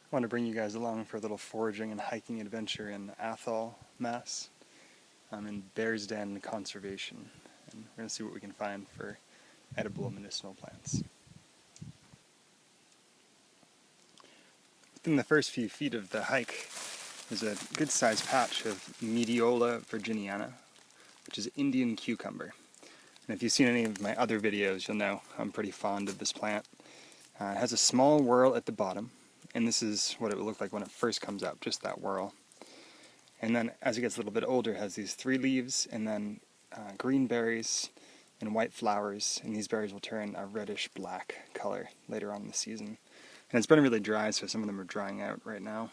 I want to bring you guys along for a little foraging and hiking adventure in Athol, Mass. I'm in Bearsden Conservation, and we're going to see what we can find for edible medicinal plants. Within the first few feet of the hike, there's a good-sized patch of Mediola virginiana, which is Indian cucumber. And if you've seen any of my other videos, you'll know I'm pretty fond of this plant. It has a small whorl at the bottom, and this is what it will look like when it first comes up, just that whorl. And then as it gets a little bit older, it has these 3 leaves, and then green berries and white flowers, and these berries will turn a reddish-black color later on in the season. And it's been really dry, so some of them are drying out right now.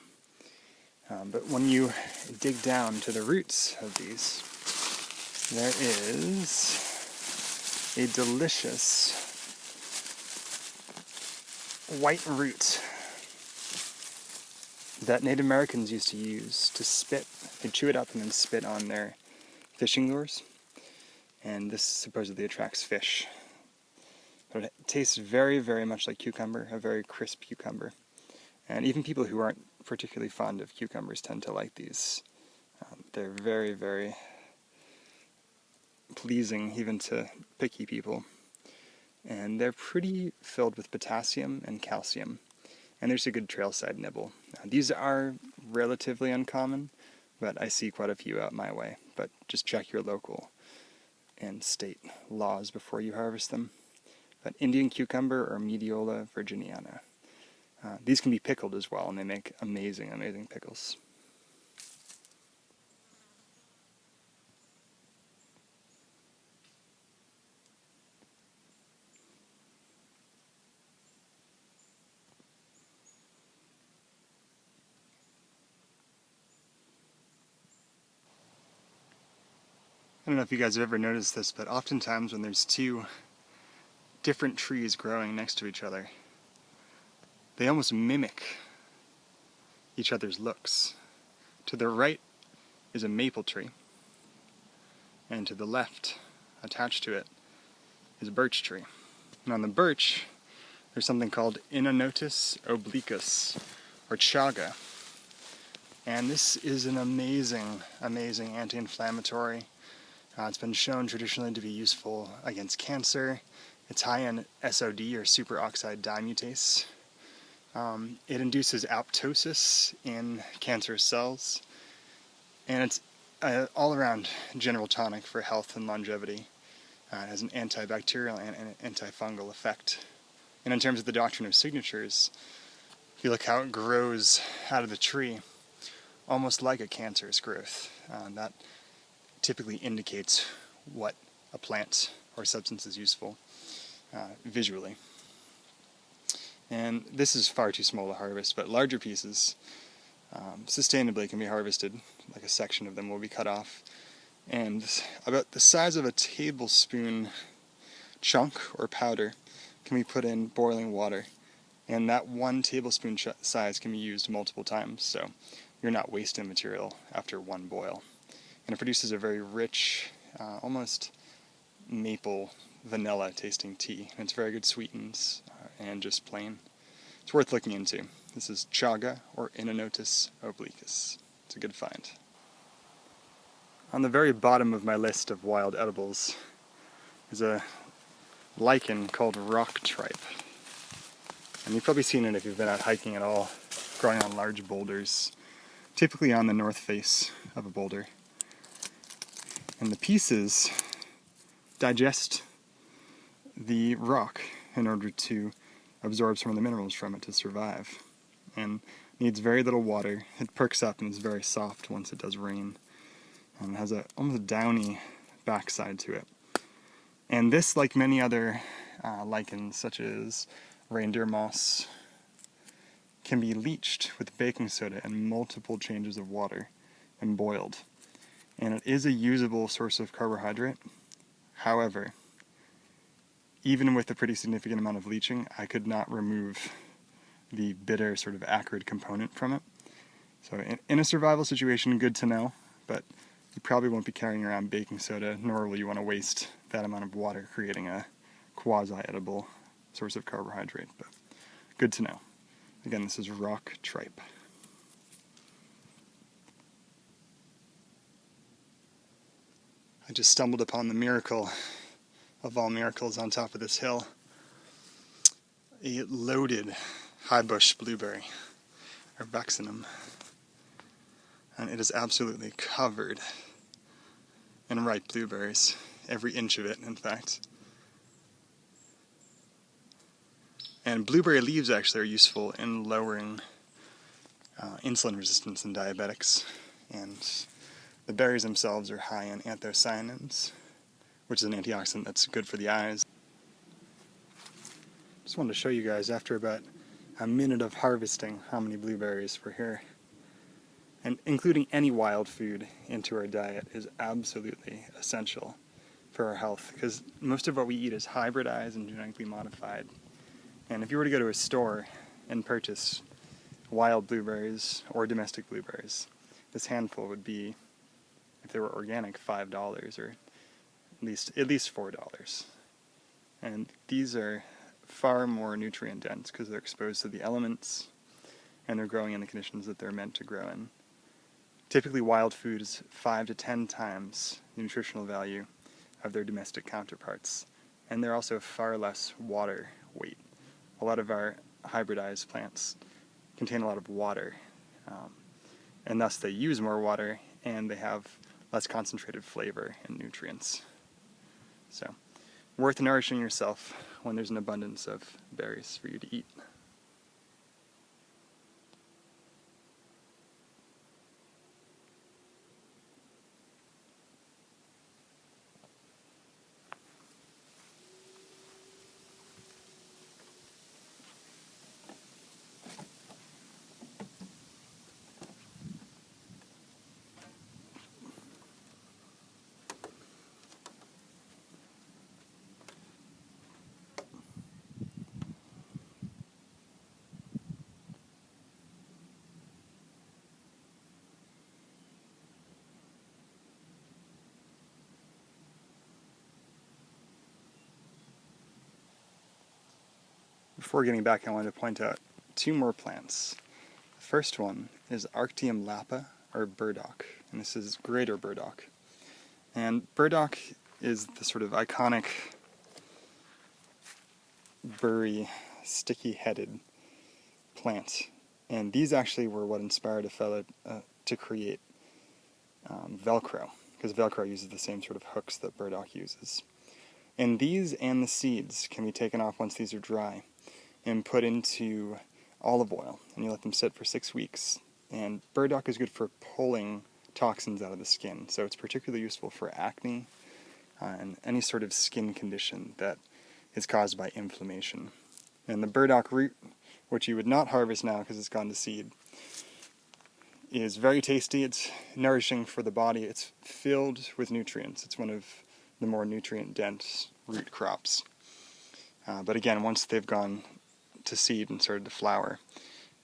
But when you dig down to the roots of these, there is a delicious white root that Native Americans used to use to spit. They'd chew it up and then spit on their fishing lures. And this supposedly attracts fish. But it tastes very, very much like cucumber, a very crisp cucumber. And even people who aren't particularly fond of cucumbers tend to like these. They're very, very pleasing even to picky people. And they're pretty filled with potassium and calcium. And there's a good trailside nibble. These are relatively uncommon, but I see quite a few out my way. But just check your local and state laws before you harvest them. But Indian cucumber or Mediola virginiana. These can be pickled as well, and they make amazing, amazing pickles. I don't know if you guys have ever noticed this, but oftentimes when there's 2 different trees growing next to each other, they almost mimic each other's looks. To the right is a maple tree, and to the left, attached to it, is a birch tree. And on the birch, there's something called Inonotus obliquus, or Chaga. And this is an amazing, amazing anti-inflammatory. It's been shown traditionally to be useful against cancer. It's high in SOD, or superoxide dimutase. It induces apoptosis in cancerous cells. And it's all-around general tonic for health and longevity. It has an antibacterial and an antifungal effect. And in terms of the doctrine of signatures, if you look how it grows out of the tree, almost like a cancerous growth, that typically indicates what a plant or substance is useful visually. And this is far too small to harvest, but larger pieces sustainably can be harvested. Like a section of them will be cut off, and about the size of a tablespoon chunk or powder can be put in boiling water, and that 1 tablespoon size can be used multiple times, so you're not wasting material after 1 boil. And it produces a very rich, almost maple vanilla tasting tea, and it's very good sweetens and just plain. It's worth looking into. This is Chaga, or Inonotus obliquus. It's a good find. On the very bottom of my list of wild edibles is a lichen called rock tripe. And you've probably seen it if you've been out hiking at all, growing on large boulders, typically on the north face of a boulder. And the pieces digest the rock in order to absorb some of the minerals from it to survive. And needs very little water. It perks up and is very soft once it does rain. And it has almost a downy backside to it. And this, like many other lichens, such as reindeer moss, can be leached with baking soda and multiple changes of water and boiled. And it is a usable source of carbohydrate. However, even with a pretty significant amount of leaching, I could not remove the bitter, sort of acrid component from it. So in a survival situation, good to know, but you probably won't be carrying around baking soda, nor will you want to waste that amount of water creating a quasi-edible source of carbohydrate, but good to know. Again, this is rock tripe. I just stumbled upon the miracle of all miracles on top of this hill. A loaded high bush blueberry, or vexinum. And it is absolutely covered in ripe blueberries. Every inch of it, in fact. And blueberry leaves actually are useful in lowering insulin resistance in diabetics. And the berries themselves are high in anthocyanins, which is an antioxidant that's good for the eyes. Just wanted to show you guys after about a minute of harvesting how many blueberries were here. And including any wild food into our diet is absolutely essential for our health, because most of what we eat is hybridized and genetically modified. And if you were to go to a store and purchase wild blueberries or domestic blueberries, this handful would be, if they were organic, $5 or at least $4. And these are far more nutrient dense because they're exposed to the elements and they're growing in the conditions that they're meant to grow in. Typically wild food is 5 to 10 times the nutritional value of their domestic counterparts, and they're also far less water weight. A lot of our hybridized plants contain a lot of water, and thus they use more water and they have less concentrated flavor and nutrients. So, worth nourishing yourself when there's an abundance of berries for you to eat. Before getting back, I wanted to point out two more plants. The first one is Arctium lapa, or burdock, and this is greater burdock. And burdock is the sort of iconic, burry, sticky-headed plant. And these actually were what inspired a fellow to create Velcro, because Velcro uses the same sort of hooks that burdock uses. And these and the seeds can be taken off once these are dry and put into olive oil, and you let them sit for 6 weeks. And burdock is good for pulling toxins out of the skin, so it's particularly useful for acne and any sort of skin condition that is caused by inflammation. And the burdock root, which you would not harvest now because it's gone to seed, is very tasty. It's nourishing for the body. It's filled with nutrients. It's one of the more nutrient-dense root crops. But again, once they've gone to seed and started to flower,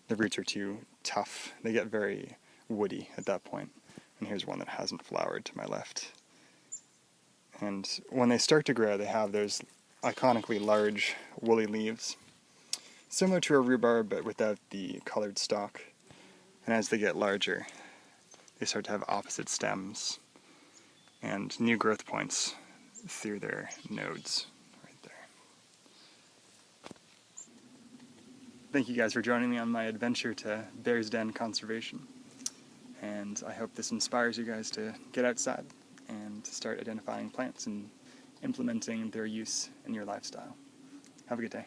the roots are too tough. They get very woody at that point. And here's one that hasn't flowered to my left. And when they start to grow, they have those iconically large woolly leaves, similar to a rhubarb but without the colored stalk. And as they get larger, they start to have opposite stems and new growth points through their nodes. Thank you guys for joining me on my adventure to Bearsden Conservation. And I hope this inspires you guys to get outside and to start identifying plants and implementing their use in your lifestyle. Have a good day.